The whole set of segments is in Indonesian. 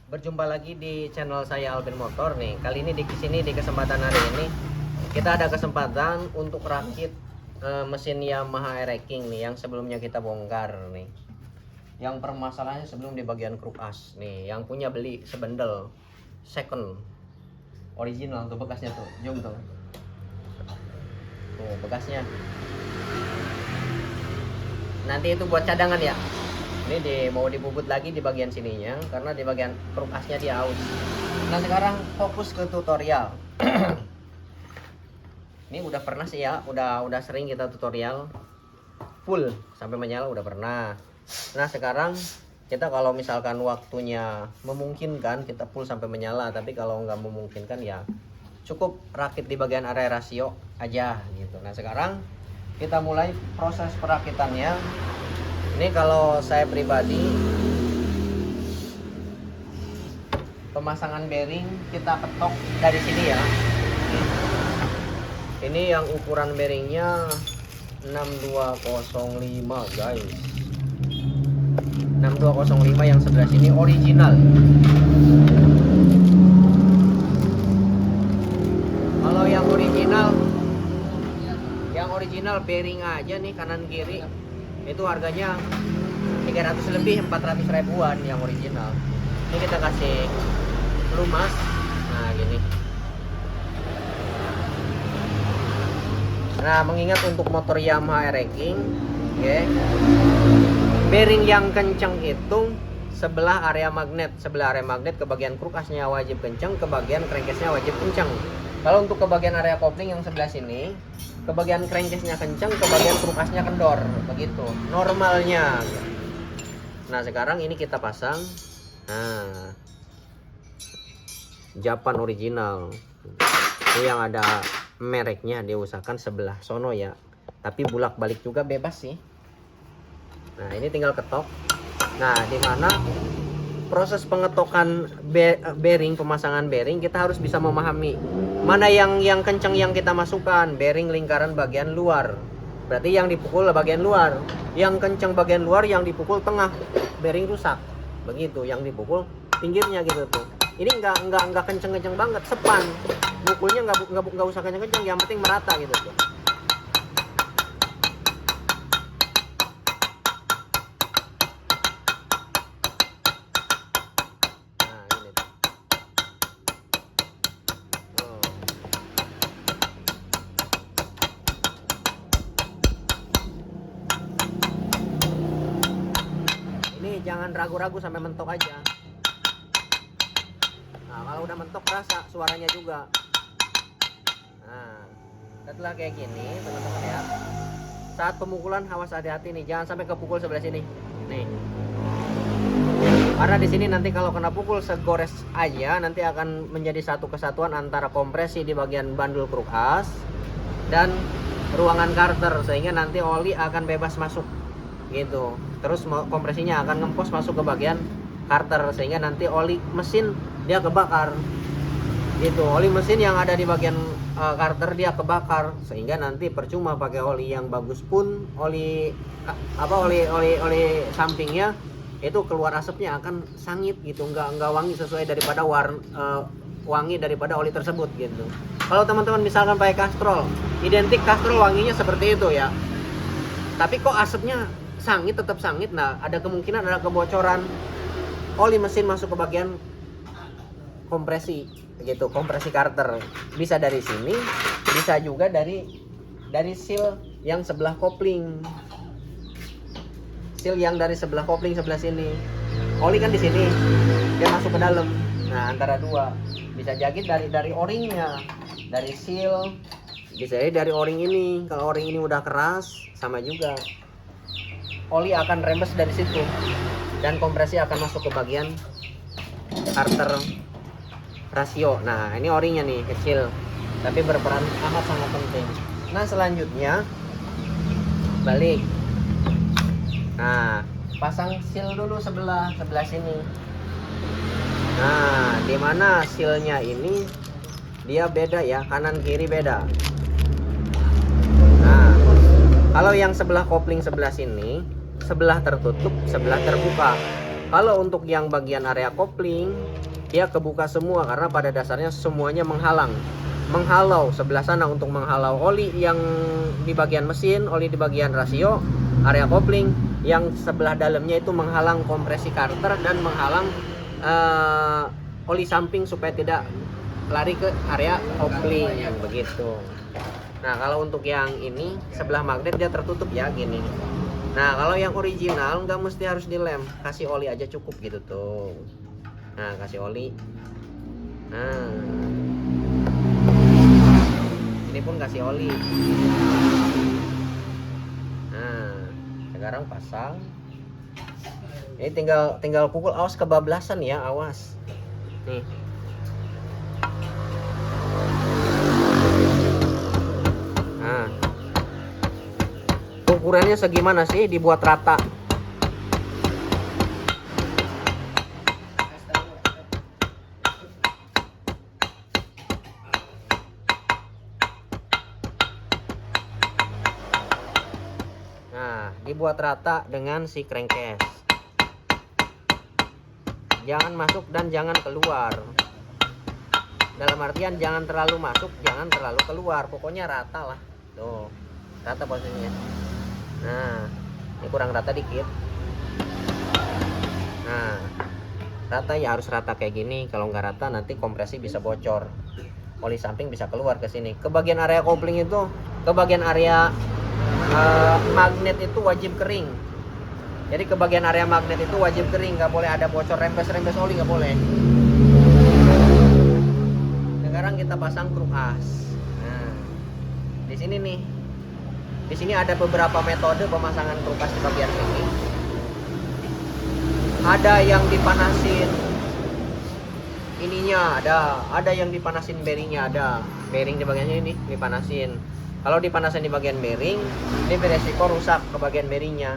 Berjumpa lagi di channel saya Alvin Motor nih. Kali ini di sini di kesempatan hari ini kita ada kesempatan untuk rakit mesin Yamaha Air-King nih yang sebelumnya kita bongkar nih. Yang permasalahannya sebelum di bagian kruk as nih, yang punya beli sebendel second original tuh bekasnya tuh, jom tuh. Tuh bekasnya. Nanti itu buat cadangan ya. Ini mau dibubut lagi di bagian sininya karena di bagian kruk asnya dia aus. Nah sekarang fokus ke tutorial. Ini udah pernah sih ya, udah sering kita tutorial full sampai menyala udah pernah. Nah sekarang kita kalau misalkan waktunya memungkinkan kita full sampai menyala, tapi kalau nggak memungkinkan ya cukup rakit di bagian area rasio aja gitu. Nah sekarang kita mulai proses perakitannya. Ini kalau saya pribadi pemasangan bearing kita ketok dari sini ya. Ini yang ukuran bearingnya 6205 guys. 6205 yang sebelah sini original. Kalau yang original bearing aja nih kanan kiri itu harganya 300 lebih, 400 ribuan yang original. Ini kita kasih pelumas. Nah gini. Nah mengingat untuk motor Yamaha Air-King, okay, bearing yang kencang itu sebelah area magnet ke bagian kruk asnya wajib kencang, ke bagian crankcase-nya wajib kencang. Kalau untuk ke bagian area kopling yang sebelah sini, ke bagian crankcase-nya kencang, ke bagian kruk asnya kendor, begitu normalnya. Nah sekarang ini kita pasang. Nah Japan original ini yang ada mereknya, diusahakan sebelah sono ya, tapi bulak balik juga bebas sih. Nah ini tinggal ketok. Nah dimana proses pengetokan bearing, pemasangan bearing, kita harus bisa memahami mana yang kencang yang kita masukkan. Bearing lingkaran bagian luar, berarti yang dipukul bagian luar. Yang kencang bagian luar, yang dipukul tengah, bearing rusak. Begitu, yang dipukul pinggirnya gitu tuh. Ini enggak kenceng banget, sepan. Mukulnya enggak usah kenceng, yang penting merata gitu tuh. Jangan ragu-ragu sampai mentok aja. Nah kalau udah mentok rasa suaranya juga. Nah setelah kayak gini teman-teman ya, saat pemukulan awas hati-hati nih, jangan sampai kepukul sebelah sini nih, karena di sini nanti kalau kena pukul segores aja nanti akan menjadi satu kesatuan antara kompresi di bagian bandul kruk as dan ruangan karter, sehingga nanti oli akan bebas masuk gitu. Terus kompresinya akan ngempos masuk ke bagian karter, sehingga nanti oli mesin dia kebakar gitu. Oli mesin yang ada di bagian karter dia kebakar, sehingga nanti percuma pakai oli yang bagus pun, oli sampingnya itu keluar asapnya akan sangit gitu, nggak wangi sesuai daripada wangi daripada oli tersebut gitu. Kalau teman-teman misalkan pakai Castrol, identik Castrol wanginya seperti itu ya, tapi kok asapnya sangit, tetap sangit. Nah ada kemungkinan ada kebocoran oli mesin masuk ke bagian kompresi gitu, kompresi karter. Bisa dari sini, bisa juga dari seal yang sebelah kopling, seal yang dari sebelah kopling sebelah sini. Oli kan di sini, dia masuk ke dalam. Nah antara dua, bisa jadi dari o-ringnya, dari seal, bisa jadi dari o-ring ini. Kalau o-ring ini udah keras, sama juga oli akan rembes dari situ dan kompresi akan masuk ke bagian karter rasio. Nah ini o-ringnya nih kecil tapi berperan amat sangat penting. Nah selanjutnya balik. Nah pasang seal dulu sebelah sini. Nah dimana sealnya ini dia beda ya, kanan kiri beda. Nah kalau yang sebelah kopling sebelah sini, sebelah tertutup, sebelah terbuka. Kalau untuk yang bagian area kopling, dia kebuka semua karena pada dasarnya semuanya menghalau sebelah sana untuk menghalau oli yang di bagian mesin, oli di bagian rasio, area kopling. Yang sebelah dalamnya itu menghalang kompresi karter dan menghalang oli samping supaya tidak lari ke area kopling begitu. Nah, kalau untuk yang ini sebelah magnet dia tertutup ya gini. Nah, kalau yang original nggak mesti harus dilem, kasih oli aja cukup gitu tuh. Nah, kasih oli. Nah, ini pun kasih oli. Nah, sekarang pasang. Ini tinggal pukul, awas kebablasan ya, awas. Nih. Nah, ukurannya segimana sih, dibuat rata. Nah, dibuat rata dengan si crankcase. Jangan masuk dan jangan keluar. Dalam artian jangan terlalu masuk, jangan terlalu keluar. Pokoknya rata lah. Tuh, rata posisinya. Nah, ini kurang rata dikit. Nah, rata ya, harus rata kayak gini. Kalau nggak rata nanti kompresi bisa bocor. Oli samping bisa keluar ke sini. Ke bagian area kopling itu, ke bagian area magnet itu wajib kering. Jadi ke bagian area magnet itu wajib kering, nggak boleh ada bocor rembes-rembes oli, nggak boleh. Sekarang kita pasang kruk as. Nah, di sini nih, di sini ada beberapa metode pemasangan kruk as di bagian sini. Ada yang dipanasin ininya, ada yang dipanasin bearingnya, ada bearing di bagiannya ini dipanasin. Kalau dipanasin di bagian bearing, ini beresiko rusak ke bagian bearingnya.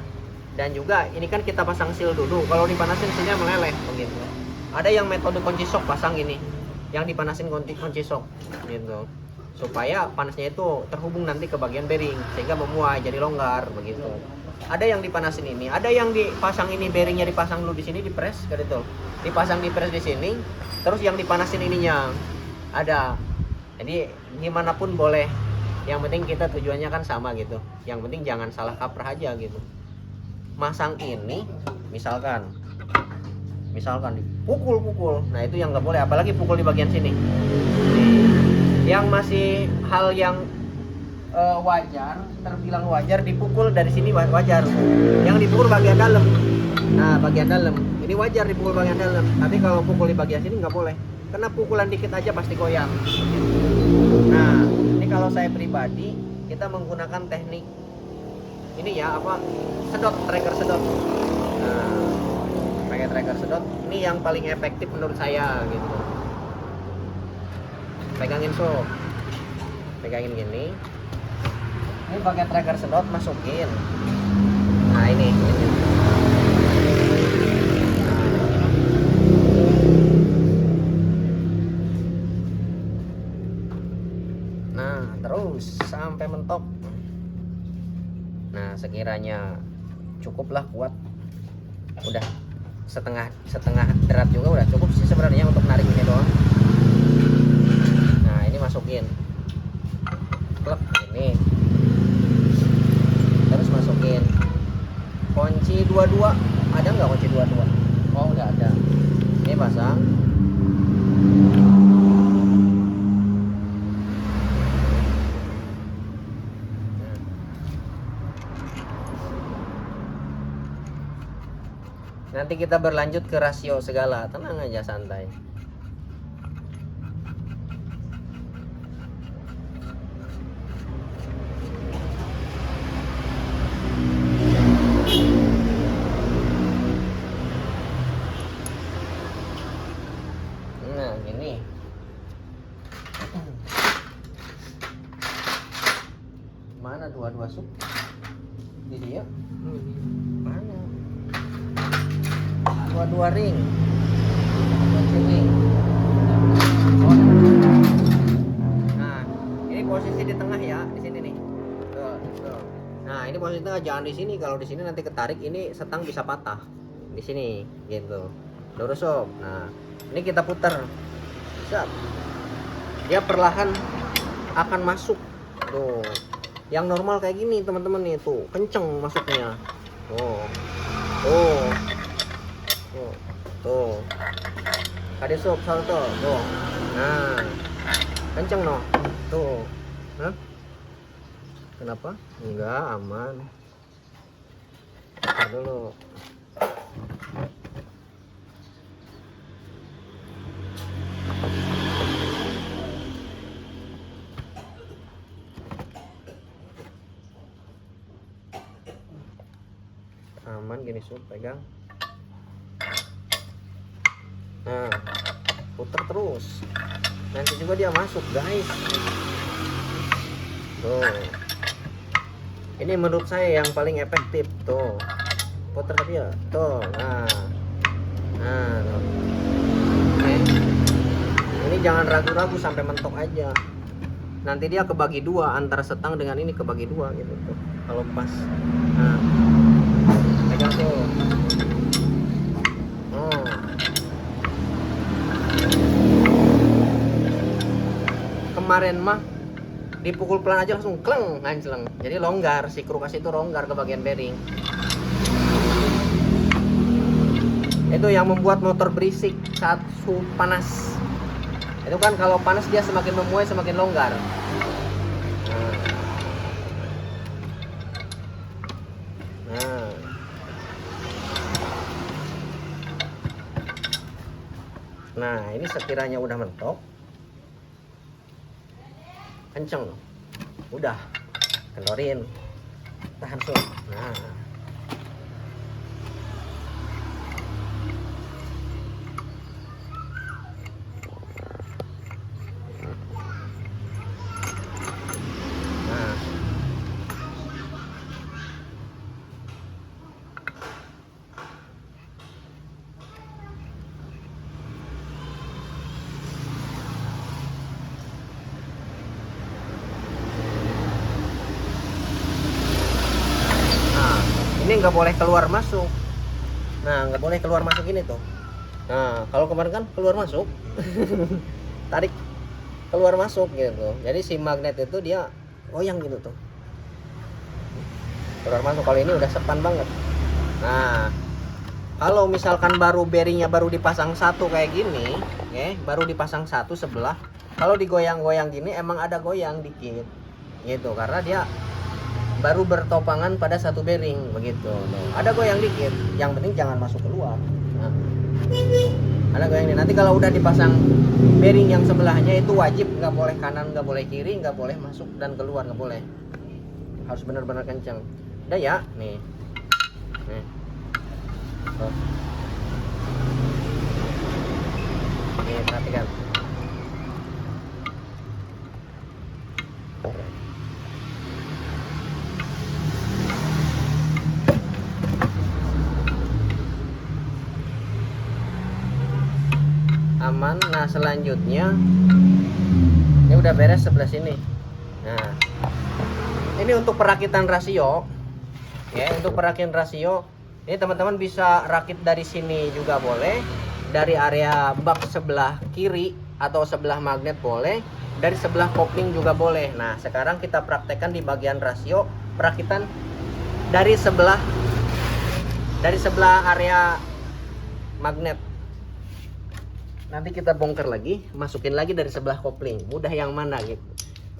Dan juga ini kan kita pasang seal dulu. Kalau dipanasin sealnya meleleh begitu. Ada yang metode kunci sok pasang gini, yang dipanasin kunci sok gitu, supaya panasnya itu terhubung nanti ke bagian bearing sehingga memuai jadi longgar begitu. Ada yang dipanasin ini, ada yang dipasang ini, bearingnya dipasang dulu di sini, dipres gitu, dipasang di press di sini, terus yang dipanasin ininya ada. Jadi gimana pun boleh, yang penting kita tujuannya kan sama gitu, yang penting jangan salah kaprah aja gitu. Masang ini misalkan dipukul, nah itu yang nggak boleh, apalagi pukul di bagian sini. Yang masih hal yang wajar, terbilang wajar, dipukul dari sini wajar. Yang dipukul bagian dalam, nah bagian dalam ini wajar dipukul bagian dalam. Tapi kalau pukul di bagian sini nggak boleh, karena pukulan dikit aja pasti goyang. Nah, ini kalau saya pribadi, kita menggunakan teknik ini ya, sedot, tracker sedot. Nah, pakai tracker sedot ini yang paling efektif menurut saya gitu. Pegangin pegangin gini, ini pakai tracker sedot, masukin. Nah ini. Nah terus sampai mentok. Nah sekiranya cukuplah kuat, udah setengah derat juga udah cukup sih sebenarnya untuk narik ini doang. Nah ini masukin klep ini, terus masukin kunci 22. Ada nggak kunci 22? Oh nggak ada. Ini pasang. Nanti kita berlanjut ke rasio segala, tenang aja, santai. Nah gini, mana 22 sub di dia? Mana? 22 ring. Nah, ini posisi di tengah ya, di sini nih. Tuh. Nah, ini posisi tengah, jangan di sini. Kalau di sini nanti ketarik, ini setang bisa patah. di sini gitu. Lurus sob. Nah, ini kita putar. Siap. Dia perlahan akan masuk. Tuh. Yang normal kayak gini teman-teman nih, tuh kenceng masuknya. Tuh. Tuh. Tuh. Tuh. Kade sob salto. Tuh. Nah. Kenceng no. Tuh. Hah? Kenapa? Enggak, aman. Bentar dulu. Aman gini sob, pegang. Nah, putar terus. Nanti juga dia masuk guys. Tuh. Ini menurut saya yang paling efektif. Tuh. Putar tapi ya. Tuh. Nah. Nah. Tuh. Oke. Ini jangan ragu-ragu sampai mentok aja. Nanti dia kebagi dua, antara setang dengan ini kebagi dua gitu tuh. Kalau pas. Nah. Pegang tuh. Oh. Kemarin mah dipukul pelan aja langsung kleng anceleng. Jadi longgar, si krukas itu longgar ke bagian bearing. Itu yang membuat motor berisik saat suhu panas. Itu kan kalau panas dia semakin memuai semakin longgar. Nah. Nah, ini sekiranya udah mentok. Kenceng, udah kendorin, tahan sob. Nah, ini nggak boleh keluar masuk. Nah, nggak boleh keluar masuk ini tuh. Nah, kalau kemarin kan keluar masuk. Tarik keluar masuk gitu. Jadi si magnet itu dia goyang gitu tuh. Keluar masuk. Kalau ini udah sepan banget. Nah, kalau misalkan baru bearingnya baru dipasang satu kayak gini, baru dipasang satu sebelah. Kalau digoyang-goyang gini emang ada goyang dikit. Gitu, karena dia baru bertopangan pada satu bearing begitu. Ada goyang dikit, yang penting jangan masuk keluar. Nah, ada goyang ini. Nanti kalau udah dipasang bearing yang sebelahnya itu wajib nggak boleh kanan, nggak boleh kiri, nggak boleh masuk dan keluar, nggak boleh. Harus benar-benar kencang. Udah ya, nih. Nih. Tuh. Nih, perhatikan. Aman. Nah, selanjutnya ini udah beres sebelah sini. Nah, ini untuk perakitan rasio ya. Untuk perakitan rasio ini teman-teman bisa rakit dari sini juga boleh, dari area bak sebelah kiri atau sebelah magnet boleh, dari sebelah kopling juga boleh. Nah, sekarang kita praktekkan di bagian rasio perakitan dari sebelah area magnet. Nanti kita bongkar lagi, masukin lagi dari sebelah kopling. Mudah yang mana gitu.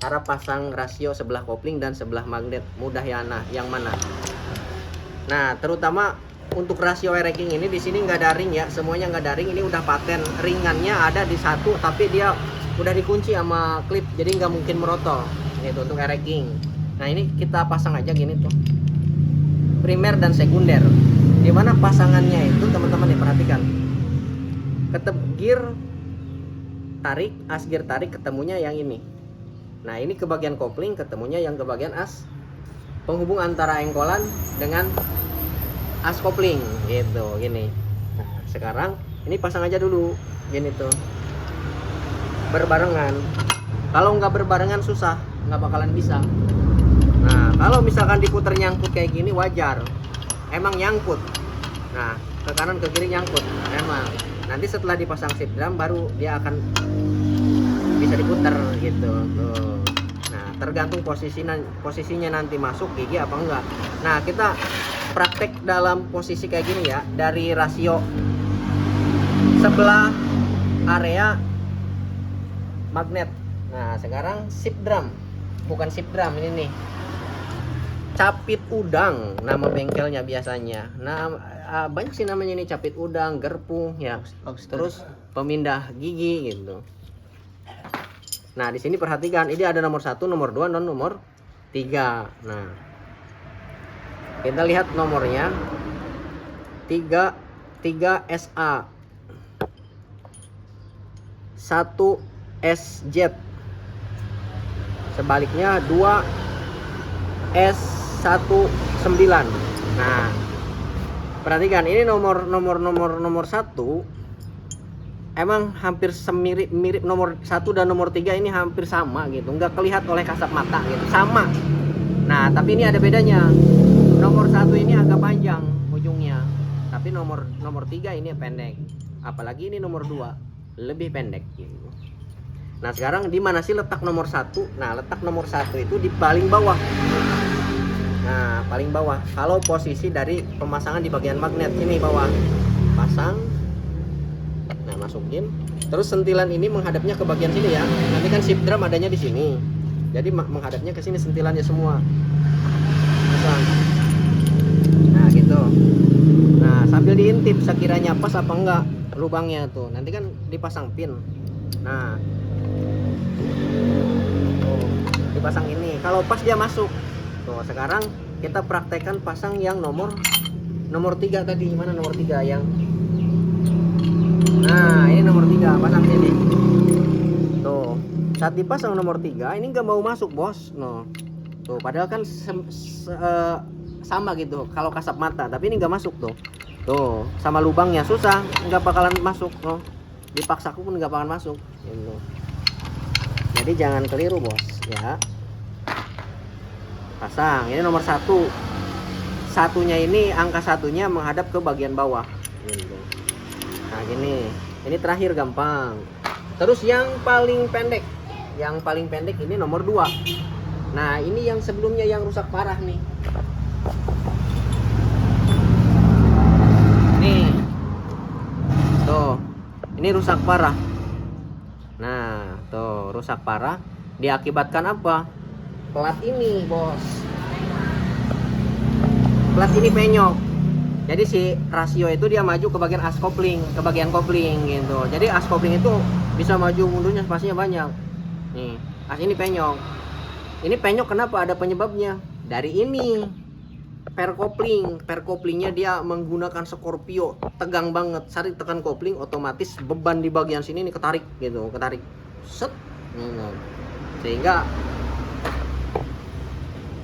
Cara pasang rasio sebelah kopling dan sebelah magnet mudah yang mana? Nah, terutama untuk rasio ranking ini di sini nggak ada ring ya, semuanya nggak ada ring. Ini udah paten, ringannya ada di satu, tapi dia udah dikunci sama klip, jadi nggak mungkin merotol. Gitu untuk ranking. Nah, ini kita pasang aja gini tuh, primer dan sekunder. Dimana pasangannya itu teman-teman nih perhatikan. Gear tarik, as gear tarik ketemunya yang ini. Nah, ini ke bagian kopling ketemunya yang ke bagian as penghubung antara engkolan dengan as kopling gitu gini. Nah, sekarang ini pasang aja dulu gini tuh, berbarengan. Kalau nggak berbarengan susah, nggak bakalan bisa. Nah, kalau misalkan diputer nyangkut kayak gini wajar, emang nyangkut. Nah, ke kanan ke kiri nyangkut. Memang nanti setelah dipasang seat drum baru dia akan bisa diputar gitu tuh. Nah tergantung posisinya nanti masuk gigi apa enggak. Nah kita praktek dalam posisi kayak gini ya, dari rasio sebelah area magnet. Nah sekarang sip drum, bukan sip drum ini nih, capit udang nama bengkelnya biasanya. Nah banyak sih namanya ini, capit udang, gerpu ya, terus pemindah gigi gitu. Nah di sini perhatikan, ini ada nomor 1, nomor 2, dan nomor 3. Nah kita lihat nomornya 3 SA 1 SZ, sebaliknya 2 S19. Nah perhatikan ini nomor 1 emang hampir mirip nomor 1 dan nomor 3 ini hampir sama gitu, nggak kelihatan oleh kasat mata gitu, sama. Nah tapi ini ada bedanya, nomor 1 ini agak panjang ujungnya, tapi nomor 3 ini pendek, apalagi ini nomor 2 lebih pendek gitu. Nah sekarang di mana sih letak nomor 1? Nah letak nomor 1 itu di paling bawah. Nah paling bawah, kalau posisi dari pemasangan di bagian magnet ini bawah, pasang. Nah masukin, terus sentilan ini menghadapnya ke bagian sini ya. Nanti kan sip drum adanya di sini, jadi menghadapnya ke sini sentilannya semua. Pasang. Nah gitu. Nah sambil diintip sekiranya pas apa enggak lubangnya tuh. Nanti kan dipasang pin. Nah tuh, dipasang ini. Kalau pas dia masuk. Tuh sekarang kita praktekkan pasang yang nomor 3 tadi. Mana nomor 3 yang? Nah ini nomor 3, pasang sini. Tuh saat dipasang nomor 3 ini nggak mau masuk bos. No. Tuh padahal kan sama gitu kalau kasat mata, tapi ini nggak masuk tuh. Tuh sama lubangnya susah, nggak bakalan masuk. No. Dipaksa pun nggak bakalan masuk gitu. Jadi jangan keliru bos ya. Pasang ini nomor 1, satunya ini angka satunya menghadap ke bagian bawah gitu. Nah gini, ini terakhir gampang. Terus yang paling pendek ini nomor 2. Nah ini yang sebelumnya yang rusak parah nih. Nih tuh, ini rusak parah. Nah tuh rusak parah, diakibatkan apa? Plat ini bos, plat ini penyok. Jadi si rasio itu dia maju ke bagian as kopling, ke bagian kopling gitu. Jadi as kopling itu bisa maju mundurnya spasinya banyak. Nih, as ini penyok. Ini penyok kenapa? Ada penyebabnya. Dari ini per koplingnya dia menggunakan Scorpio, tegang banget. Saat tekan kopling otomatis beban di bagian sini ini ketarik gitu, ketarik. Set. Sehingga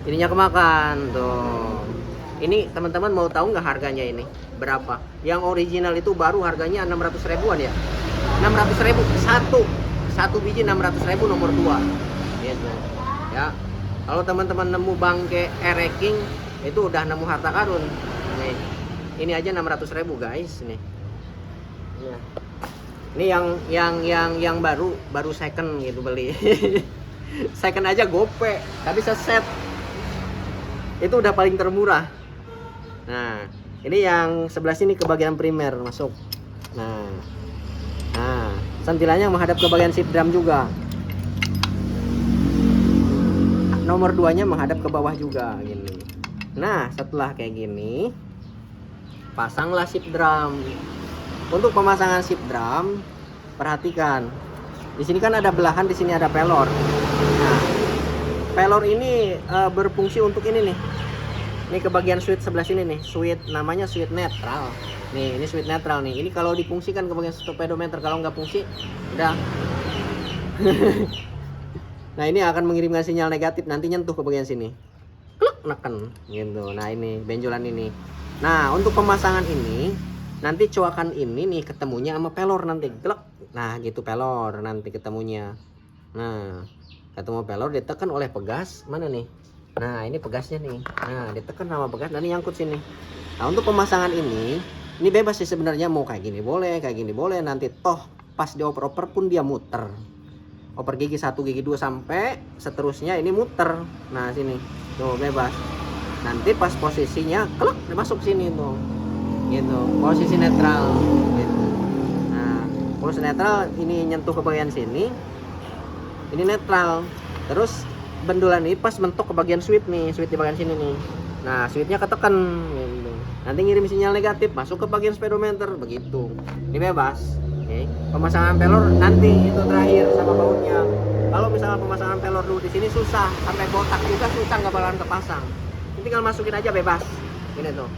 ininya kemakan tuh. Ini teman-teman mau tahu nggak harganya ini berapa? Yang original itu baru harganya 600 ribuan ya. 600 ribu satu biji, 600 ribu nomor 2 gitu ya. Kalau teman-teman nemu bangke ereking itu udah nemu harta karun nih. Ini aja 600 ribu guys nih ya. Ini yang baru second gitu beli. Second aja gope, tapi seset itu udah paling termurah. Nah ini yang sebelah sini ke bagian primer masuk. Nah sentilannya menghadap ke bagian sip drum juga. Nomor 2 nya menghadap ke bawah juga gini. Nah setelah kayak gini, pasanglah sip drum. Untuk pemasangan sip drum, perhatikan di sini kan ada belahan, di sini ada pelor. Nah pelor ini berfungsi untuk ini nih. Ini ke bagian switch sebelah sini nih, switch namanya switch netral. Nih, ini switch netral nih. Ini kalau difungsikan ke bagian speedometer, kalau nggak fungsi, udah. Nah, ini akan mengirimkan sinyal negatif, nanti nyentuh ke bagian sini. Kluk, neken gitu. Nah, ini benjolan ini. Nah, untuk pemasangan ini, nanti coakan ini nih ketemunya sama pelor nanti. Kluk. Nah, gitu pelor nanti ketemunya. Nah, ketemu pelor ditekan oleh pegas mana nih? Nah ini pegasnya nih. Nah ditekan sama pegas, nanti nyangkut sini. Nah untuk pemasangan ini Ini bebas sih sebenarnya, mau kayak gini boleh, kayak gini boleh. Nanti toh pas dioper-oper pun dia muter. Oper gigi 1, gigi 2 sampai seterusnya ini muter. Nah sini tuh bebas. Nanti pas posisinya klek dia masuk sini tuh, gitu. Posisi netral gitu. Nah posisi netral ini nyentuh ke bagian sini, ini netral. Terus bendulan ini pas mentok ke bagian switch nih, switch di bagian sini nih. Nah switchnya ketekan gitu. Nanti ngirim sinyal negatif masuk ke bagian speedometer begitu. Ini bebas. Oke. Pemasangan pelor nanti itu terakhir sama bautnya. Kalau misalnya pemasangan pelor dulu di sini susah, sampai botak juga susah, nggak bakalan kepasang. Ini tinggal masukin aja bebas. Gini tuh.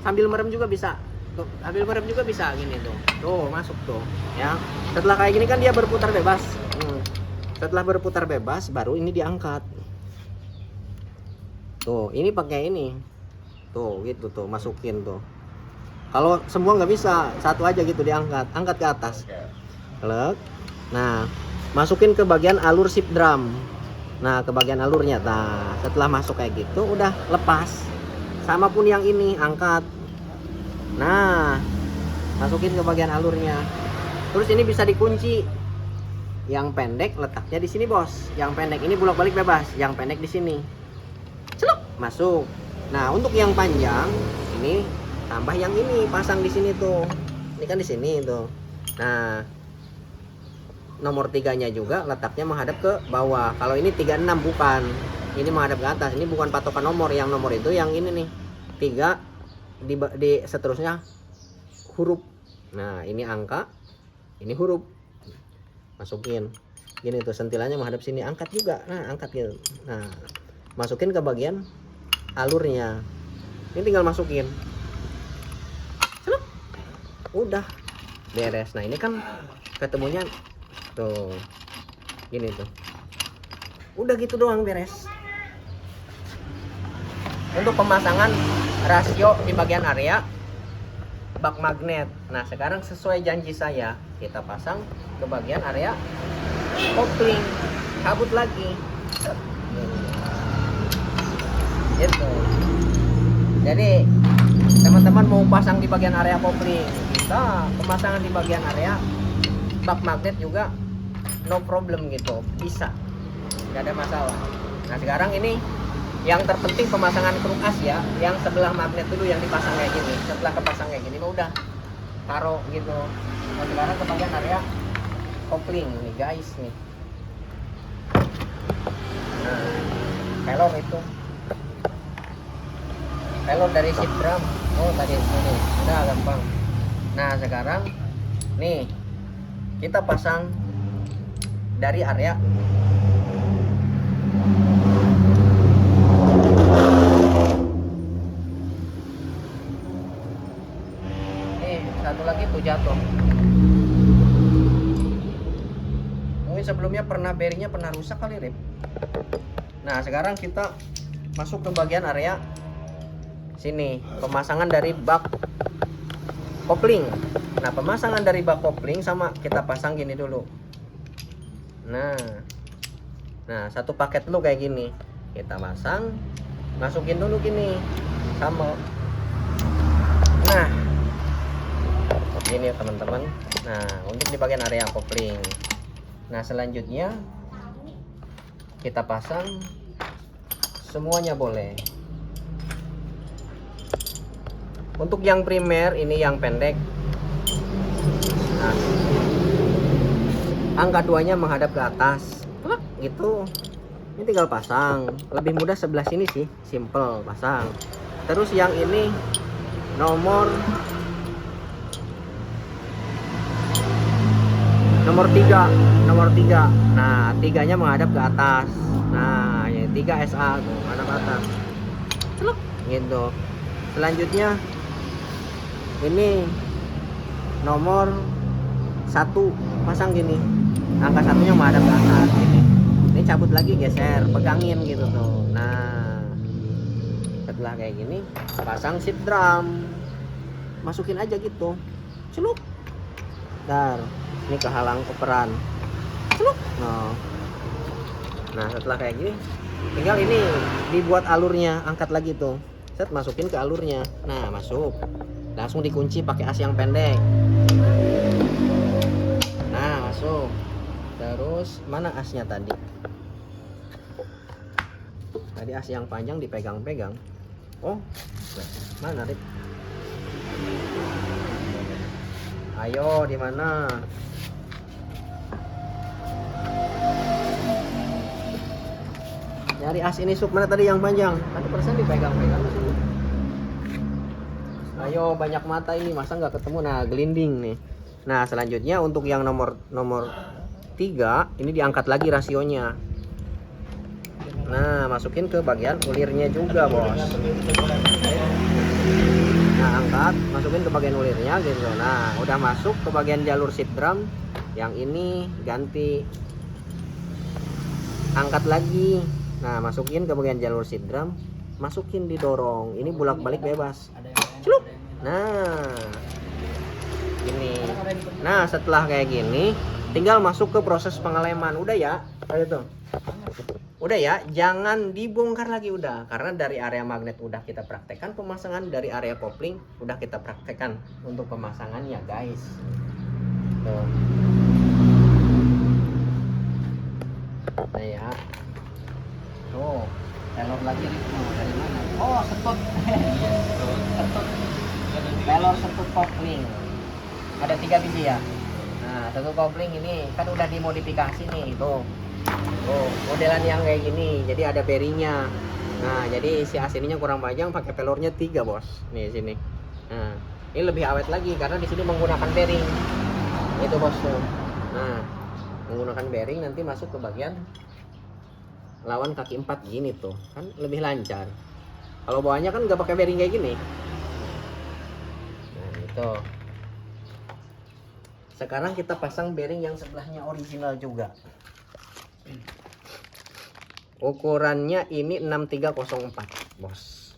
Sambil merem juga bisa. Tuh, sambil merem juga bisa gini tuh. Tuh, masuk tuh, ya. Setelah kayak gini kan dia berputar bebas. Setelah berputar bebas baru ini diangkat. Tuh, ini pakai ini. Tuh, gitu tuh, masukin tuh. Kalau semua nggak bisa, satu aja gitu diangkat, angkat ke atas. Klek. Nah, masukin ke bagian alur sip drum. Nah, ke bagian alurnya. Nah, setelah masuk kayak gitu, udah lepas. Sama pun yang ini, angkat. Nah, masukin ke bagian alurnya. Terus ini bisa dikunci. Yang pendek letaknya di sini, bos. Yang pendek ini bolak-balik bebas. Yang pendek di sini. Celuk, masuk. Nah, untuk yang panjang ini tambah yang ini, pasang di sini tuh. Ini kan di sini tuh. Nah, nomor 3-nya juga letaknya menghadap ke bawah. Kalau ini 36 bukan. Ini menghadap ke atas. Ini bukan patokan nomor. Yang nomor itu yang ini nih. 3 di seterusnya huruf. Nah, ini angka, ini huruf. Masukin. Gini tuh sentilannya menghadap sini, angkat juga. Nah, angkat gitu. Nah, masukin ke bagian alurnya. Ini tinggal masukin. Udah beres. Nah ini kan ketemunya tuh gini tuh, udah gitu doang beres. Untuk pemasangan rasio di bagian area bak magnet. Nah sekarang sesuai janji saya, kita pasang ke bagian area kopling, cabut lagi gitu. Jadi teman-teman mau pasang di bagian area kopling, bisa. Pemasangan di bagian area bak magnet juga no problem gitu, bisa, nggak ada masalah. Nah sekarang ini yang terpenting pemasangan kruk as ya, yang sebelah magnet dulu yang dipasang kayak gini. Setelah kepasang kayak gini udah taruh gitu. Nah sekarang ke bagian area kopling nih guys nih. Nah pelor itu, pelor dari sip drum. Oh tadi ini udah gampang. Nah sekarang nih kita pasang dari area satu lagi tuh jatuh. Mungkin sebelumnya pernah bearingnya pernah rusak kali Rip. Nah sekarang kita masuk ke bagian area sini, pemasangan dari bak kopling. Nah pemasangan dari bak kopling sama kita pasang gini dulu. Nah satu paket dulu kayak gini kita pasang, masukin dulu gini sama. Nah ini teman-teman. Nah untuk di bagian area kopling. Nah selanjutnya kita pasang semuanya boleh. Untuk yang primer ini yang pendek. Nah, angka 2-nya menghadap ke atas. Gitu. Ini tinggal pasang. Lebih mudah sebelah sini sih, simple pasang. Terus yang ini nomor 3. Nah, 3-nya menghadap ke atas. Nah, ya 3 SA tuh, menghadap ke atas. Celuk gitu. Selanjutnya ini nomor 1 pasang gini, angka 1-nya menghadap ke atas gini. Ini cabut lagi, geser, pegangin gitu tuh. Nah setelah kayak gini pasang sip drum, masukin aja gitu, celuk. Dar, ini kehalang koperan, celuk. Nah setelah kayak gini tinggal ini dibuat alurnya, angkat lagi tuh, set, masukin ke alurnya. Nah masuk. langsung dikunci pakai as yang pendek. Nah, masuk. Terus mana asnya tadi? Tadi as yang panjang dipegang-pegang. Oh, mana Rip? Ayo, di mana? Nyari as ini Sup, mana tadi yang panjang? Tadi persen dipegang-pegang sini. Ayo, banyak mata ini, masa nggak ketemu? Nah, gelinding nih. Nah, selanjutnya untuk yang nomor 3 ini diangkat lagi rasionya. Nah, masukin ke bagian ulirnya juga, Bos. Nah, angkat, masukin ke bagian ulirnya gitu. Nah, udah masuk ke bagian jalur seat drum. Yang ini ganti. Angkat lagi. Nah, masukin ke bagian jalur seat drum, masukin didorong. Ini bolak-balik bebas. Celup. Nah, gini. Nah, setelah kayak gini, tinggal masuk ke proses pengeleman. Udah ya, ayo tuh. Udah ya, jangan dibongkar lagi udah. Karena dari area magnet udah kita praktekkan pemasangan, dari area kopling udah kita praktekkan untuk pemasangannya, guys. Tuh. Nah ya. Tuh, pelor lagi dari mana? Oh, setut. Setut. Pelor setut kopling. Ada 3 biji ya. Nah, setut kopling ini kan udah dimodifikasi nih, tuh. Oh, modelan yang kayak gini. Jadi ada bearingnya. Nah, jadi si as ininya kurang panjang, pakai pelornya 3, Bos. Nih sini. Nah, ini lebih awet lagi karena di sini menggunakan bearing. Itu, Bos tuh. Nah, menggunakan bearing nanti masuk ke bagian lawan kaki 4 gini tuh. Kan lebih lancar. Kalau bawahnya kan nggak pakai bearing kayak gini. Nah, itu. Sekarang kita pasang bearing yang sebelahnya original juga. Ukurannya ini 6304, Bos.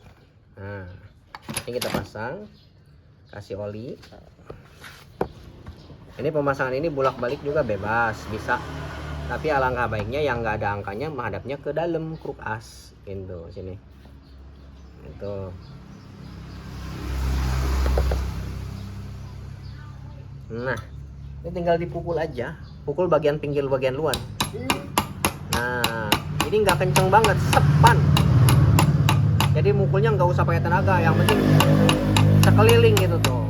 Nah, ini kita pasang, kasih oli. Ini pemasangan ini bolak-balik juga bebas, bisa. Tapi alangkah baiknya yang nggak ada angkanya menghadapnya ke dalam kruk as, gitu sini. Itu. Nah, ini tinggal dipukul aja, pukul bagian pinggir bagian luar. Nah, ini nggak kenceng banget, sepan. Jadi mukulnya nggak usah pakai tenaga, yang penting sekeliling gitu tuh.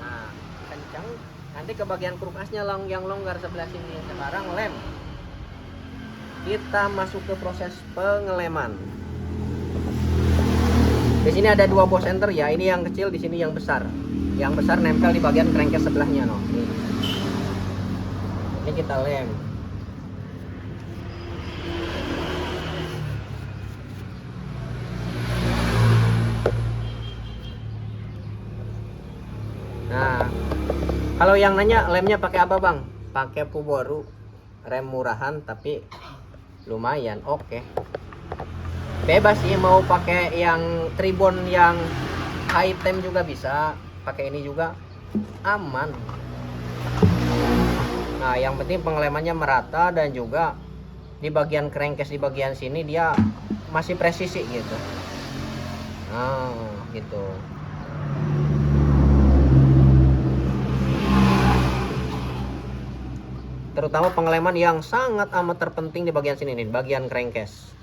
Nah, kenceng. Nanti ke bagian kruk asnya yang longgar sebelah sini. Sekarang lem. Kita masuk ke proses pengeleman. Di sini ada 2 boss enter ya. Ini yang kecil, di sini yang besar. Yang besar nempel di bagian crankcase sebelahnya, no. Ini kita lem. Nah, kalau yang nanya lemnya pakai apa, Bang? Pakai Puboru, rem murahan tapi lumayan oke. Bebas sih, mau pakai yang tribon yang high temp juga bisa, pakai ini juga aman. Nah, yang penting pengelemannya merata dan juga di bagian crankcase di bagian sini dia masih presisi gitu. Nah, gitu. Terutama pengeleman yang sangat amat terpenting di bagian sini nih, bagian crankcase.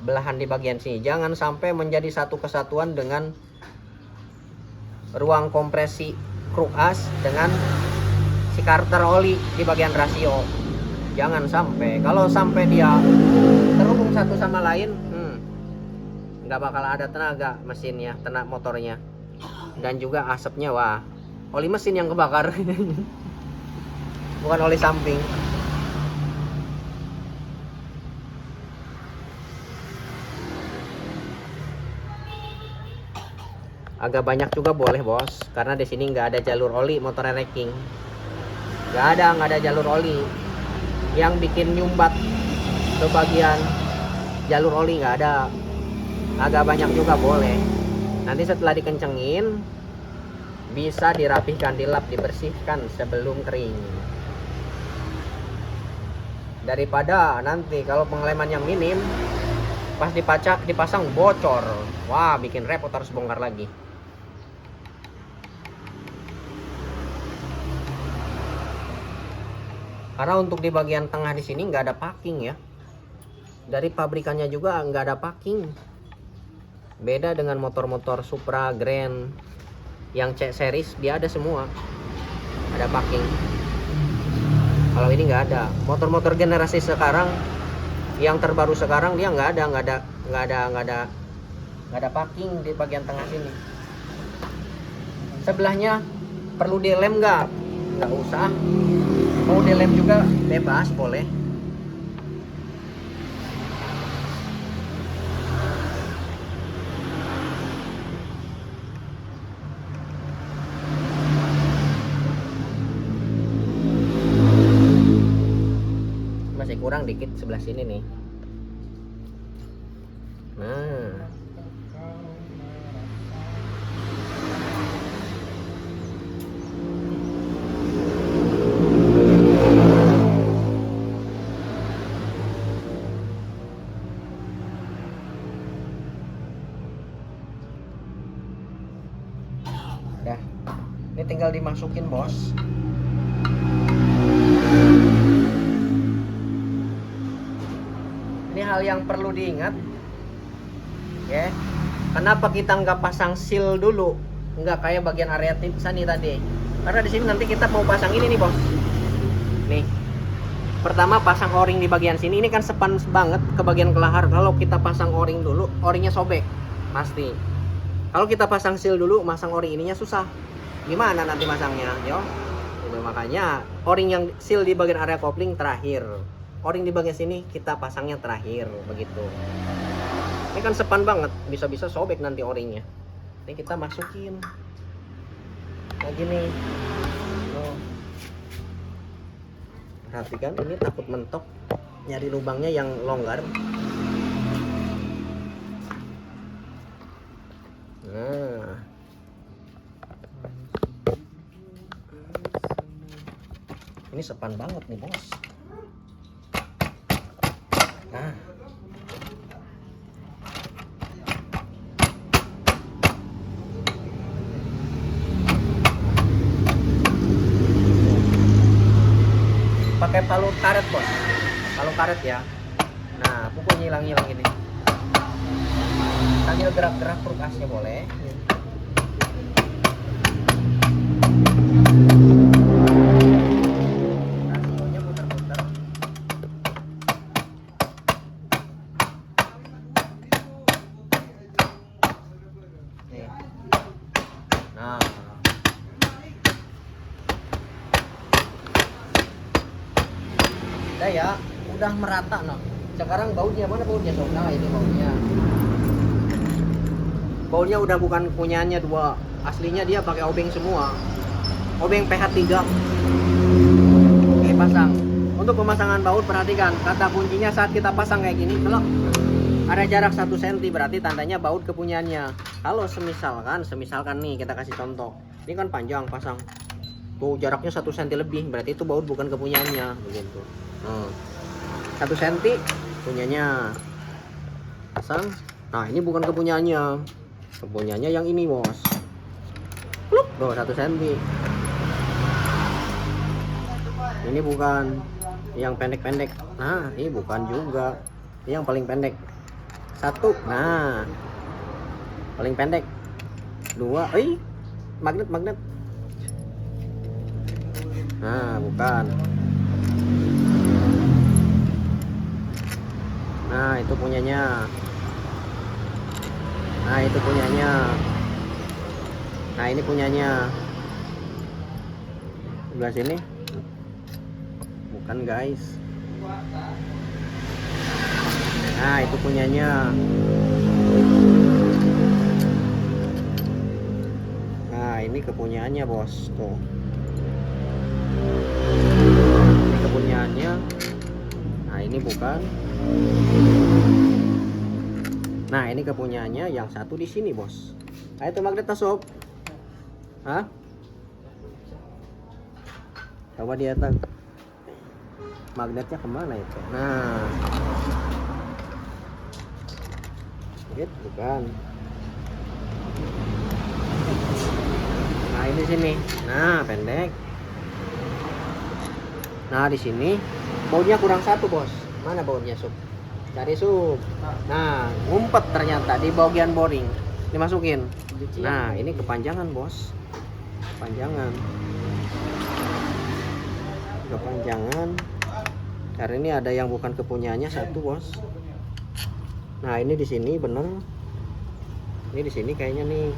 Belahan di bagian sini jangan sampai menjadi satu kesatuan dengan ruang kompresi kruk as dengan si karter oli di bagian rasio. Jangan sampai. Kalau sampai dia terhubung satu sama lain, nggak bakal ada tenaga mesinnya, tenaga motornya, dan juga asapnya. Wah, oli mesin yang kebakar. Bukan oli samping. Agak banyak juga boleh, Bos, karena di sini nggak ada jalur oli motor racking. Nggak ada jalur oli yang bikin nyumbat ke bagian jalur oli, nggak ada. Agak banyak juga boleh. Nanti setelah dikencengin bisa dirapihkan, dilap, dibersihkan sebelum kering. Daripada nanti kalau pengeleman yang minim Pas dipasang bocor. Wah, bikin repot, harus bongkar lagi. Karena untuk di bagian tengah di sini nggak ada packing ya. Dari pabrikannya juga nggak ada packing. Beda dengan motor-motor Supra, Grand yang C series, dia ada semua. Ada packing. Kalau ini nggak ada. Motor-motor generasi sekarang, yang terbaru sekarang, dia nggak ada packing di bagian tengah sini. Sebelahnya perlu dilem nggak usah. Mau dilem juga bebas, boleh. Masih kurang dikit sebelah sini nih. Nah, udah. Ini tinggal dimasukin, bos. Ini hal yang perlu diingat, ya. Kenapa kita nggak pasang seal dulu? Nggak kayak bagian area sani tadi. Karena di sini nanti kita mau pasang ini nih, bos. Nih. Pertama pasang o-ring di bagian sini. Ini kan sepan banget ke bagian kelahar. Kalau kita pasang o-ring dulu, o-ringnya sobek. Pasti. Kalau kita pasang seal dulu, masang o-ring ininya susah. Gimana nanti masangnya, yo? Itu makanya o-ring yang seal di bagian area kopling terakhir. O-ring di bagian sini kita pasangnya terakhir, begitu. Ini kan sepan banget, bisa-bisa sobek nanti o-ringnya. Ini kita masukin. Kayak gini. Tuh. Perhatikan, ini takut mentok. Nyari lubangnya yang longgar. Nah. Ini sepan banget nih, bos. Nah. Pakai palu karet, bos. Palu karet ya. Nah, pukul ngilang-ngilang ini. Sambil gerak-gerak perut asnya boleh. Rasionya putar-putar. Nih. Nah. Udah ya, udah merata noh. Sekarang bautnya mana bautnya, sob? Nah, ini bautnya. Bautnya udah bukan punyanya dua. Aslinya dia pakai obeng semua. Obeng PH3. Oke, pasang. Untuk pemasangan baut perhatikan, kata kuncinya saat kita pasang kayak gini, kalau ada jarak 1 cm berarti tandanya baut kepunyaannya. Kalau semisalkan nih kita kasih contoh. Ini kan panjang pasang. Tuh jaraknya 1 cm lebih, berarti itu baut bukan kepunyaannya, begitu. 1 cm punyanya. Pasang. Nah, ini bukan kepunyaannya. Kepunyaannya yang ini, bos. Pluk, tuh 1 cm. Ini bukan yang pendek-pendek. Nah, ini bukan juga. Ini yang paling pendek. 1. Nah. Paling pendek. 2. Magnet. Nah, bukan. Nah, itu punyanya. Nah, itu punyanya. Nah, ini punyanya. Sebelah sini. Bukan, guys. Nah, itu punyanya. Nah, ini kepunyaannya, bos. Tuh. Ini kepunyaannya. Nah, ini bukan. Nah, ini kepunyaannya, yang satu di sini, bos. Nah, itu magnetnya, sob. Hah? Coba dia tak. Magnetnya kemana itu? Nah. gitu kan. Nah ini sini, nah pendek. Nah di sini bautnya kurang satu bos. Mana bautnya Sup? Cari Sup. Nah ngumpet ternyata di bagian boring. Dimasukin. Nah ini kepanjangan bos. Kepanjangan. Karena ini ada yang bukan kepunyaannya satu bos. Nah ini di sini bener. Ini di sini kayaknya nih.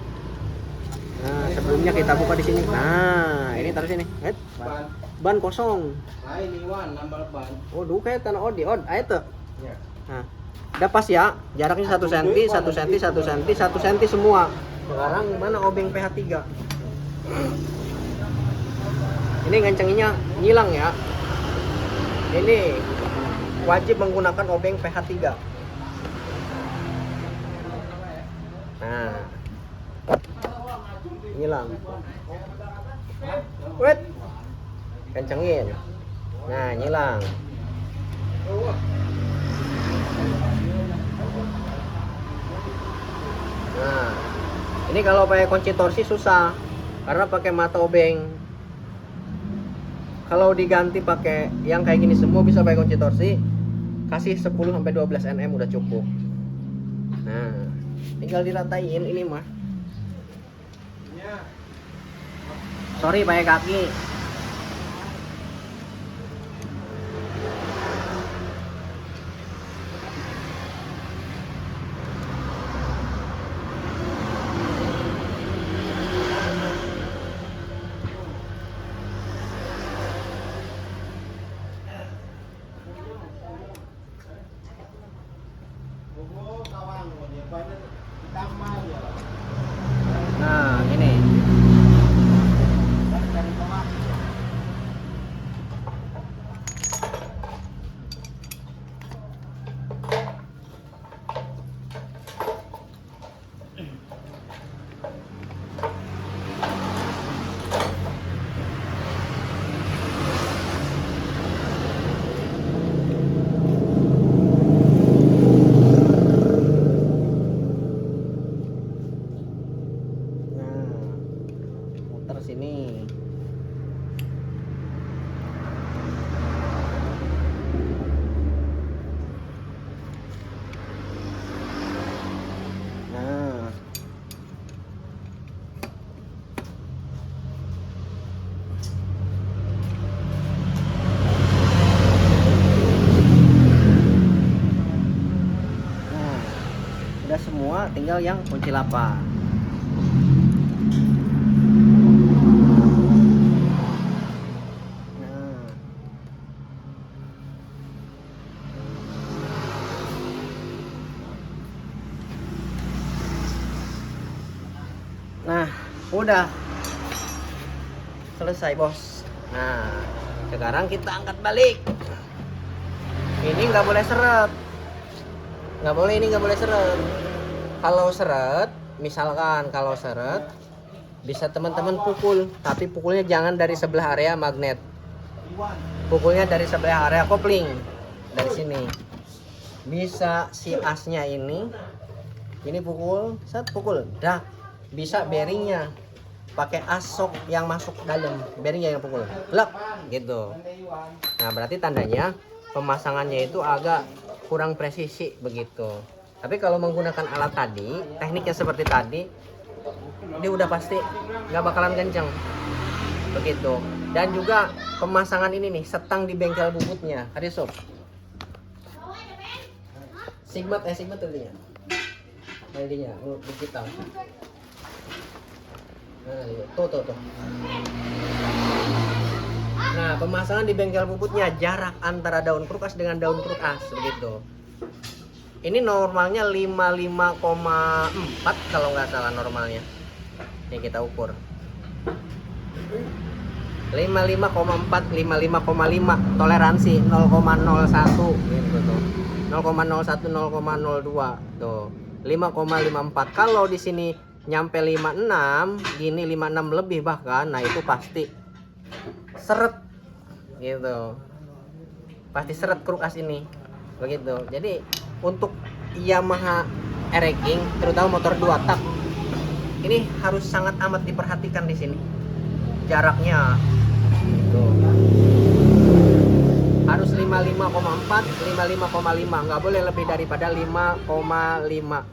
Nah sebelumnya kita buka di sini. Nah ini taruh sini. Ban kosong. Nah ini wan nambal ban. Oh duh kayak tanah odi ayo tuh. Nah udah pas ya, jaraknya 1 cm, 1 cm, 1 cm, 1 cm semua. Sekarang mana obeng PH3? Ini ngencenginya ngilang ya. Ini wajib menggunakan obeng PH3. Nah ngilang. Wait, kencengin. Nah ngilang. Nah ini kalau pakai kunci torsi susah karena pakai mata obeng. Kalau diganti pakai yang kayak gini semua bisa pakai kunci torsi, kasih 10-12 Nm udah cukup. Nah tinggal diratain ini mah. Sorry pakai kaki. Nah ini muter sini. Nah udah semua, tinggal yang kunci lapa. Nah, udah selesai bos. Nah, sekarang kita angkat balik. Ini nggak boleh seret, nggak boleh, ini nggak boleh seret. Kalau seret, misalkan kalau seret, bisa teman-teman pukul, tapi pukulnya jangan dari sebelah area magnet. Pukulnya dari sebelah area kopling, dari sini. Bisa si asnya ini pukul, set pukul, dak. Bisa bearingnya pakai asok yang masuk dalam, bearingnya yang pukul lep gitu. Nah berarti tandanya pemasangannya itu agak kurang presisi begitu. Tapi kalau menggunakan alat tadi, tekniknya seperti tadi, dia udah pasti nggak bakalan kenceng begitu. Dan juga pemasangan ini nih, setang di bengkel bubutnya, ada sob Sigmat tadinya tadinya digital. Nah, tuh. Nah, pemasangan di bengkel puputnya, jarak antara daun krukas dengan daun krukas begitu. Ini normalnya 55,4 kalau nggak salah normalnya. Ini kita ukur. 55,4, 55,5, toleransi 0,01 gitu tuh. 0,01, 0,02 tuh. 5,54. Kalau di sini nyampe 56, gini 56 lebih bahkan, nah itu pasti seret gitu, pasti seret krukas ini begitu. Jadi untuk Yamaha e-racing, terutama motor 2 tak, ini harus sangat amat diperhatikan di sini. Jaraknya tuh harus 55,4, 55,5, nggak boleh lebih daripada 5,5.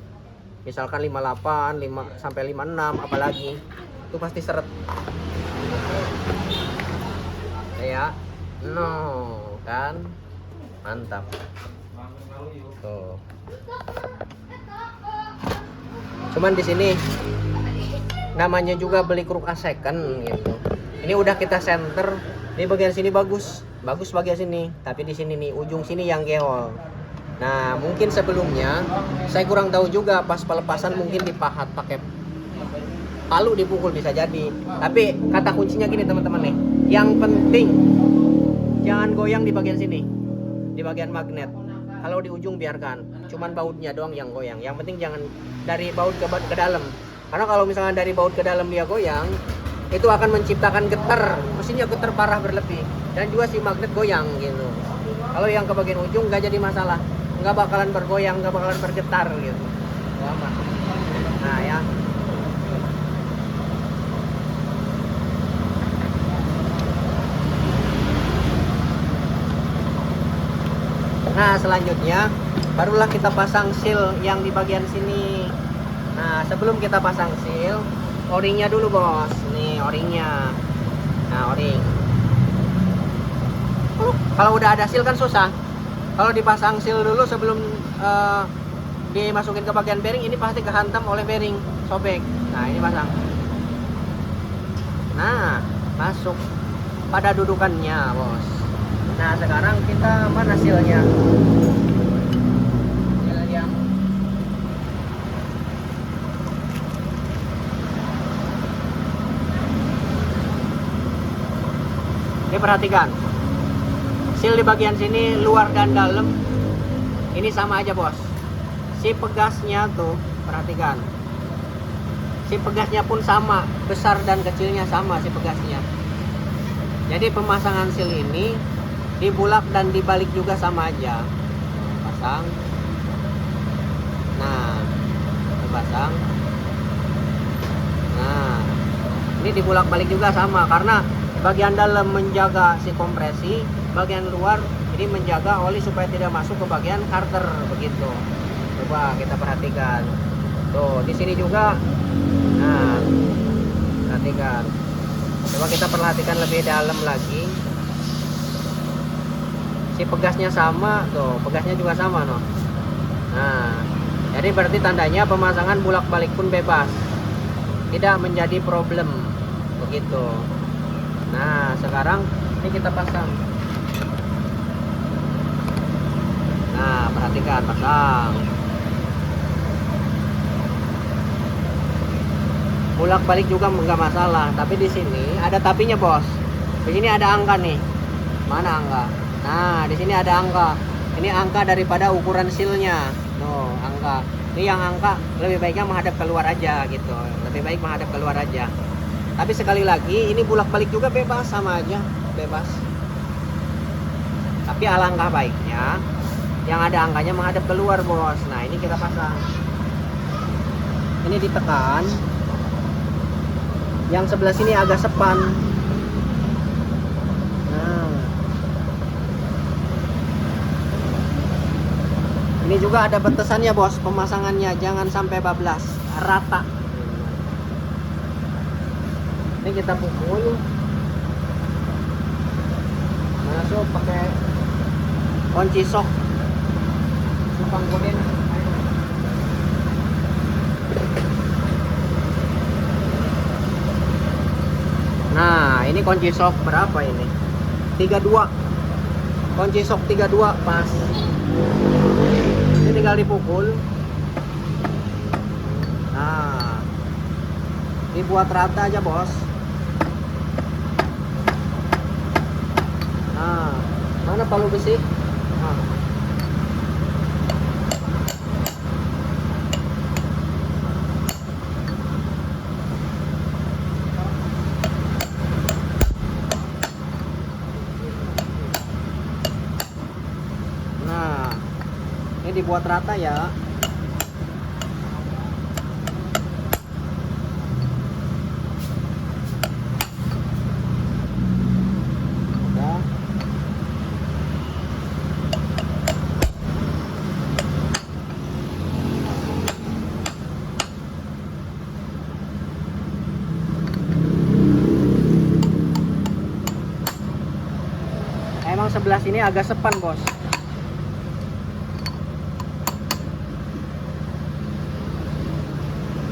Misalkan 58, 5 sampai 56 apalagi itu pasti seret. Ya, no kan, mantap. Tuh. Cuman di sini namanya juga beli kruk A second gitu. Ini udah kita center di bagian sini bagus bagian sini, tapi di sini nih ujung sini yang geol. Nah mungkin sebelumnya saya kurang tahu juga, pas pelepasan mungkin dipahat pakai palu, dipukul bisa jadi. Tapi kata kuncinya gini teman-teman nih, yang penting jangan goyang di bagian sini, di bagian magnet. Kalau di ujung biarkan, cuman bautnya doang yang goyang. Yang penting jangan dari baut ke dalam, karena kalau misalnya dari baut ke dalam dia goyang, itu akan menciptakan getar, mesinnya getar parah berlebih, dan juga si magnet goyang gitu. Kalau yang ke bagian ujung nggak jadi masalah, nggak bakalan bergoyang, nggak bakalan bergetar gitu. Lama. Nah ya. Nah selanjutnya barulah kita pasang seal yang di bagian sini. Nah sebelum kita pasang seal, o-ringnya dulu bos. Nih o-ringnya. Nah o-ring. Kalau udah ada seal kan susah. Kalau dipasang seal dulu sebelum dimasukin ke bagian bearing, ini pasti kehantam oleh bearing, sobek. Nah ini pasang. Nah masuk pada dudukannya bos. Nah sekarang kita mana sealnya? Seal yang ini perhatikan, seal di bagian sini luar dan dalam ini sama aja bos. Si pegasnya tuh perhatikan, si pegasnya pun sama, besar dan kecilnya sama si pegasnya. Jadi pemasangan seal ini dibulak dan dibalik juga sama aja. Pasang. Nah, pasang. Nah, ini dibulak balik juga sama, karena bagian dalam menjaga si kompresi, bagian luar ini menjaga oli supaya tidak masuk ke bagian karter begitu. Coba kita perhatikan. Tuh, di sini juga. Nah, perhatikan. Coba kita perhatikan lebih dalam lagi. Si pegasnya sama, tuh pegasnya juga sama no. Nah jadi berarti tandanya pemasangan bulak balik pun bebas, tidak menjadi problem begitu. Nah sekarang ini kita pasang. Nah perhatikan, pasang. Bulak balik juga nggak masalah, tapi di sini ada tapinya bos. Di sini ada angka nih. Mana angka? Nah, di sini ada angka. Ini angka daripada ukuran sealnya. Tuh, angka. Ini yang angka lebih baiknya menghadap keluar aja gitu. Lebih baik menghadap keluar aja. Tapi sekali lagi, ini bolak-balik juga bebas, sama aja, bebas. Tapi alangkah baiknya yang ada angkanya menghadap keluar, bos. Nah, ini kita pasang. Ini ditekan. Yang sebelah sini agak sepan. Ini juga ada batasannya bos, pemasangannya jangan sampai bablas, rata. Ini kita pukul, masuk pakai kunci sok, supang koden. Nah ini kunci sok berapa ini? 32. Kunci sok 32 pas. Ini tinggal dipukul. Nah, dibuat rata aja bos. Nah, mana palu besi? Nah. Nah, ini dibuat rata ya. sebelah sini agak sepan, bos.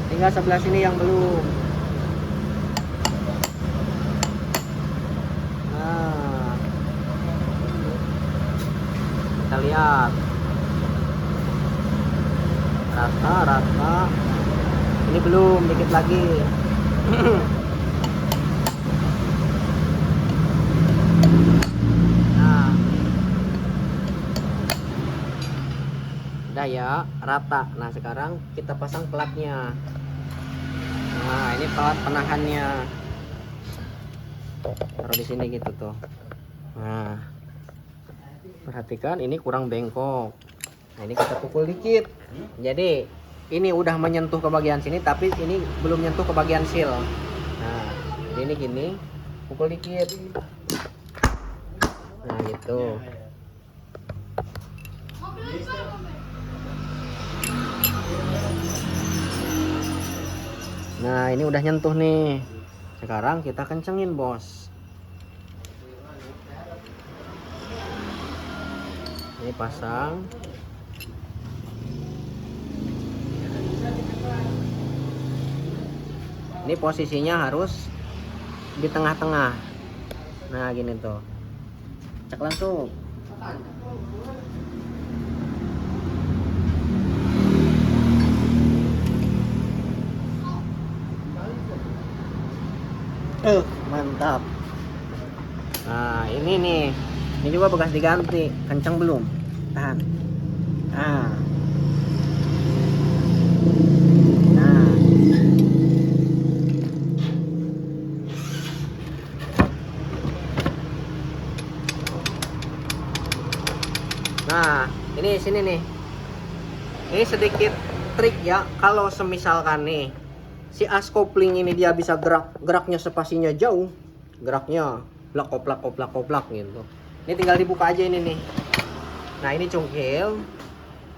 Tinggal sebelah sini yang belum. Nah, kita lihat rata. Ini belum, dikit lagi. Nah, udah ya, rata. Nah, sekarang kita pasang pelatnya. Nah, ini pelat penahannya. Taruh di sini gitu tuh. Nah, perhatikan ini kurang bengkok. Nah, ini kita pukul dikit. Jadi ini udah menyentuh ke bagian sini, tapi ini belum menyentuh ke bagian seal. Nah, ini gini, pukul dikit. Nah, gitu. Nah, ini udah nyentuh nih. Sekarang kita kencengin, bos. Ini pasang. Ini posisinya harus di tengah-tengah. Nah, gini tuh. Cek langsung. Mantap. Nah, ini nih. Ini juga bekas diganti. Kenceng belum? Tahan. Nah. Nah, ini sini nih. Ini sedikit trik ya, kalau semisalkan nih si as kopling ini dia bisa geraknya spasinya jauh, geraknya koplak gitu. Ini tinggal dibuka aja ini nih. Nah, ini cungkil.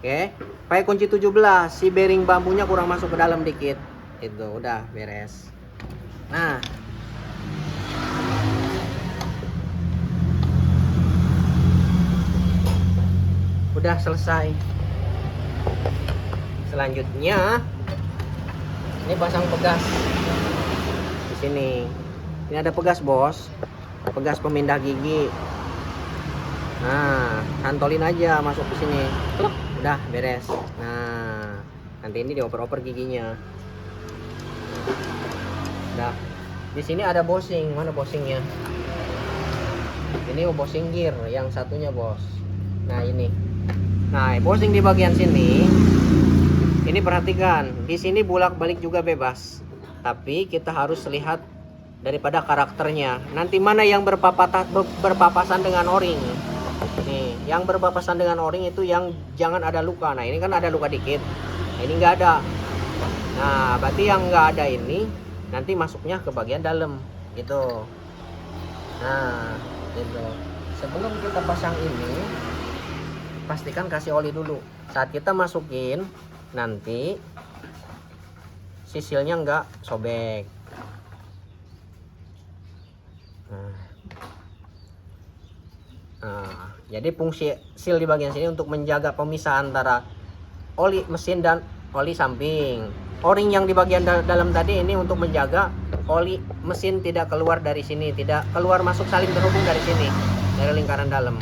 Oke, pakai kunci 17. Si bearing bambunya kurang masuk ke dalam dikit. Itu udah beres. Nah, udah selesai. Selanjutnya ini pasang pegas di sini. Ini ada pegas, bos. Pegas pemindah gigi. Nah, cantolin aja masuk ke sini. Udah beres. Nah, nanti ini dioper-oper giginya. Udah. Di sini ada bosing. Mana bosingnya? Ini bosing gear yang satunya, bos. Nah, ini. Nah, bosing di bagian sini. Ini perhatikan, di sini bolak-balik juga bebas. Tapi kita harus lihat daripada karakternya. Nanti mana yang berpapasan dengan o-ring. Nih, yang berpapasan dengan o-ring itu yang jangan ada luka. Nah, ini kan ada luka dikit. Nah, ini nggak ada. Nah, berarti yang nggak ada ini nanti masuknya ke bagian dalam, gitu. Nah, gitu. Sebelum kita pasang ini, pastikan kasih oli dulu. Saat kita masukin, nanti sisilnya nggak sobek. Nah, jadi fungsi seal di bagian sini untuk menjaga pemisahan antara oli mesin dan oli samping. O-ring yang di bagian dalam tadi ini untuk menjaga oli mesin tidak keluar dari sini, tidak keluar masuk saling terhubung dari sini, dari lingkaran dalam.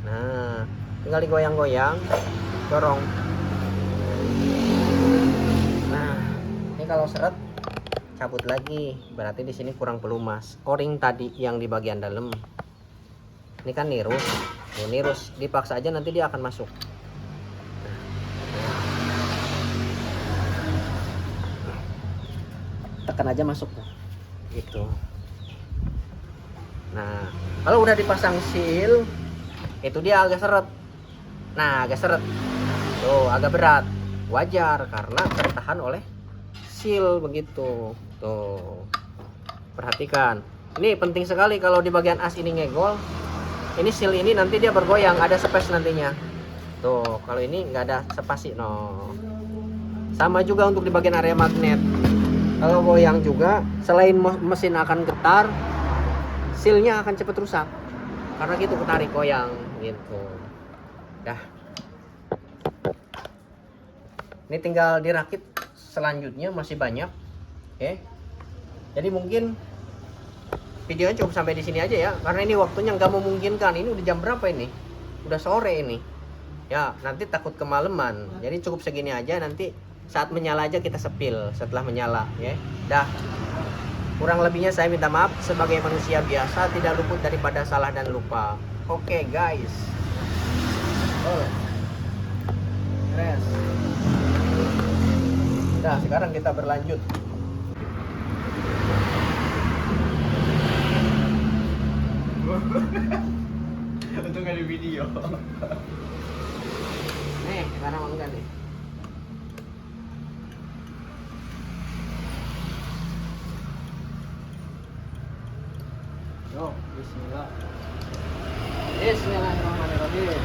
Nah, tinggal digoyang-goyang, dorong. Nah, ini kalau seret cabut lagi, berarti di sini kurang pelumas. O-ring tadi yang di bagian dalam ini kan nirus, nirus dipaksa aja nanti dia akan masuk. Tekan aja masuk gitu. Nah, kalau udah dipasang seal, itu dia agak seret. Nah, agak seret. Tuh, agak berat. Wajar karena tertahan oleh seal begitu. Tuh. Perhatikan. Ini penting sekali kalau di bagian as ini ngegol. Ini seal ini nanti dia bergoyang, ada space nantinya. Tuh, kalau ini nggak ada spasi, no. Sama juga untuk di bagian area magnet. Kalau goyang juga, selain mesin akan getar, sealnya akan cepat rusak. karena gitu ketarik goyang gitu. Dah, ini tinggal dirakit selanjutnya, masih banyak. Oke, jadi mungkin videonya cukup sampai di sini aja ya, karena ini waktunya nggak memungkinkan. Ini udah jam berapa ini? Udah sore ini ya, nanti takut kemalaman. Jadi cukup segini aja, nanti saat menyala aja kita sepil setelah menyala ya. Dah, kurang lebihnya saya minta maaf, sebagai manusia biasa tidak luput daripada salah dan lupa. Oke guys, beres. Nah sekarang kita berlanjut. Untung ada video. Nih sekarang enggak nih. Yo, bismillah. Bismillahirrahmanirrahim.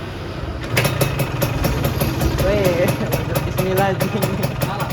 Wih, bismillahirrahmanirrahim. Salah.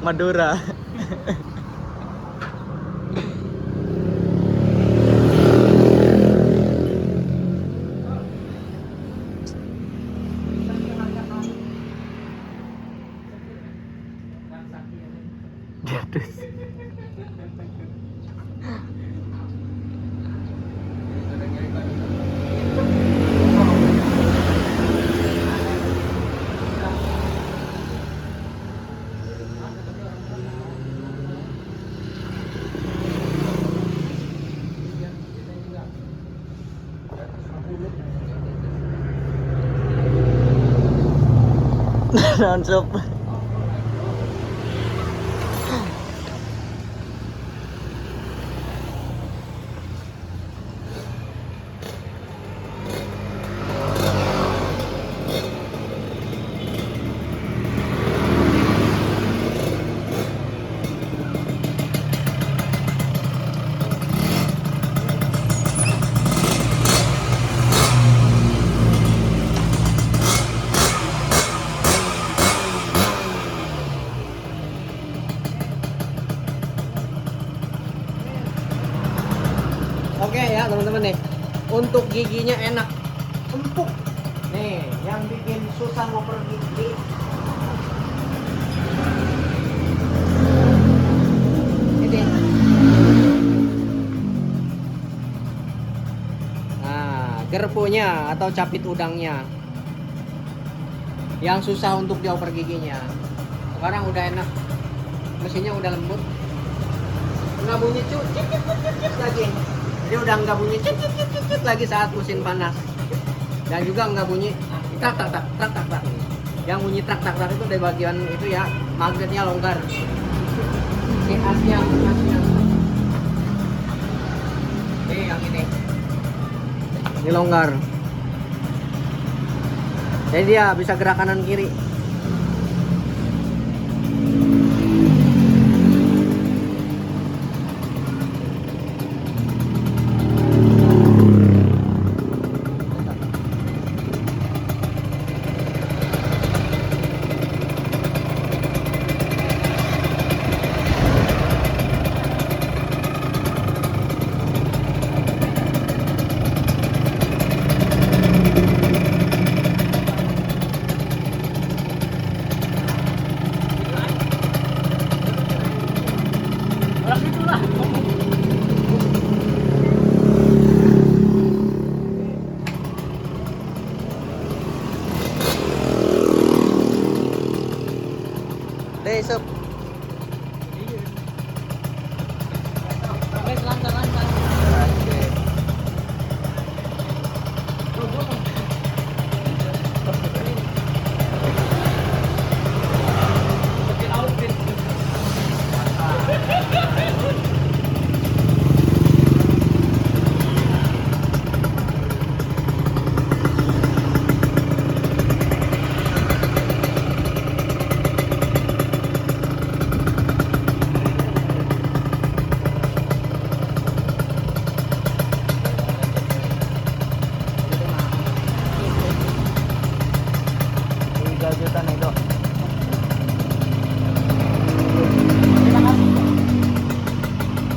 Madura. Non-stop. Oke ya teman-teman nih, untuk giginya enak, empuk. Nih, yang bikin susah ngoper gigi. Ini. Nah, gerpunya atau capit udangnya. Yang susah untuk dioper giginya. Sekarang udah enak. Mesinnya udah lembut. Nggak bunyi cut lagi. Dia udah nggak bunyi cit lagi saat mesin panas, dan juga nggak bunyi tak tak tak tak tak tak. Yang bunyi tak tak tak itu dari bagian itu ya, magnetnya longgar. Ini asnya. Yang ini longgar, jadi dia bisa gerak kanan kiri. Deh, sob.